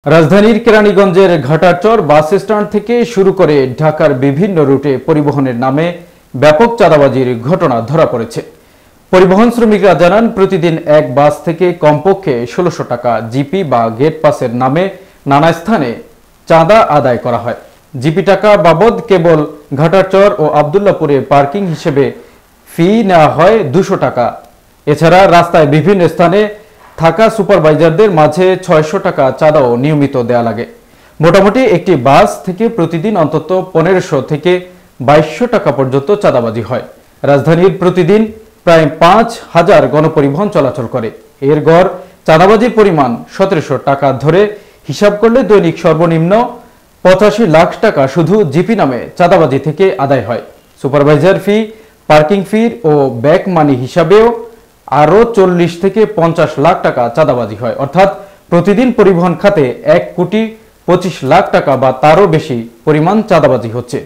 রাজধানীর কেরানীগঞ্জের Ghatarchar bus stand থেকে শুরু করে ঢাকার বিভিন্ন রুটে পরিবহনের নামে ব্যাপক চাঁদাবাজির ঘটনা ধরা পড়েছে। পরিবহন শ্রমিকরা জানান, প্রতিদিন এক বাস থেকে কমপক্ষে ১৬০০ টাকা জিপি বা গেট পাসের নামে নানা স্থানে চাঁদা আদায় করা হয়। জিপি টাকা বাবদ কেবল ঘাটারচর ও আব্দুল্লাহপুরে পার্কিং হিসেবে ফি নেওয়া হয় ২০০ টাকা। এছাড়া রাস্তায় বিভিন্ন স্থানে থাকা সুপারভাইজারদের মাঝে ৬০০ টাকা চাঁদাও নিয়মিত দেয়া লাগে। মোটামুটি একটি বাস থেকে প্রতিদিন অন্তত ১৫০০ থেকে ২২০০ টাকা পর্যন্ত চাঁদাবাজি হয়। রাজধানীর প্রতিদিন প্রায় ৫,০০০ গণপরিবহন চলাচল করে। এর গড় চাঁদাবাজির পরিমাণ ১৭০০ টাকা ধরে হিসাব করলে দৈনিক সর্বনিম্ন ৮৫ লাখ টাকা শুধু জিপি নামে চাঁদাবাজি থেকে আদায় হয়। সুপারভাইজার ফি, পার্কিং ফি ও ব্যাক মানি হিসাবেও আরও ৪০ থেকে ৫০ লাখ টাকা চাঁদাবাজি হয়। অর্থাৎ প্রতিদিন পরিবহন খাতে ১,২৫,০০,০০০ টাকা বা তারও বেশি পরিমাণ চাঁদাবাজি হচ্ছে।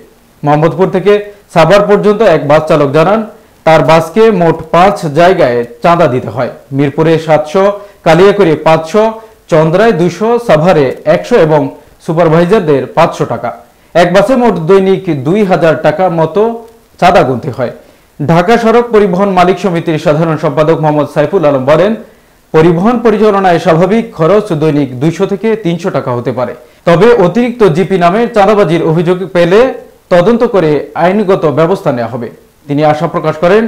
মোহাম্মদপুর থেকে সাভার পর্যন্ত এক বাস চালক জানান, তার বাসকে মোট ৫ জায়গায় চাঁদা দিতে হয়। মিরপুরে ৭০০, কালিয়াকৈরে ৫০০, চন্দ্রায় ২০০, সাভারে ১০০ এবং সুপারভাইজারদের ৫০০ টাকা। এক বাসে মোট দৈনিক ২,০০০ টাকা মতো চাঁদা গুনতে হয়। ঢাকা সড়ক পরিবহন মালিক সমিতির সাধারণ সম্পাদক মোহাম্মদ সাইফুল আলম বলেন, পরিবহন পরিচালনায় স্বাভাবিক খরচ দৈনিক ২০০ থেকে ৩০০ টাকা হতে পারে। তবে অতিরিক্ত জিপি নামে চাঁদাবাজির অভিযোগ পেলে তদন্ত করে আইনগত ব্যবস্থা নেওয়া হবে। তিনি আশা প্রকাশ করেন,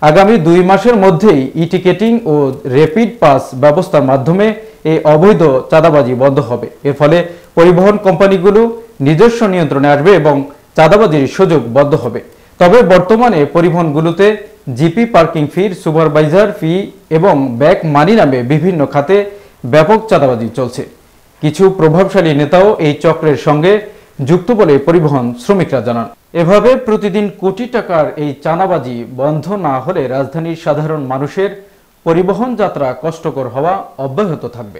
আগামী ২ মাসের মধ্যেই ই টিকেটিং ও র্যাপিড পাস ব্যবস্থার মাধ্যমে এই অবৈধ চাঁদাবাজি বন্ধ হবে। এর ফলে পরিবহন কোম্পানিগুলো নিজস্ব নিয়ন্ত্রণে আসবে এবং চাঁদাবাজির সুযোগ বন্ধ হবে। তবে বর্তমানে পরিবহনগুলোতে জিপি, পার্কিং ফি, সুপারভাইজার ফি এবং ব্যাক মানি নামে বিভিন্ন খাতে ব্যাপক চাঁদাবাজি চলছে। কিছু প্রভাবশালী নেতাও এই চক্রের সঙ্গে যুক্ত বলে পরিবহন শ্রমিকরা জানান। এভাবে প্রতিদিন কোটি টাকার এই চাঁদাবাজি বন্ধ না হলে রাজধানীর সাধারণ মানুষের পরিবহন যাত্রা কষ্টকর হওয়া অব্যাহত থাকবে।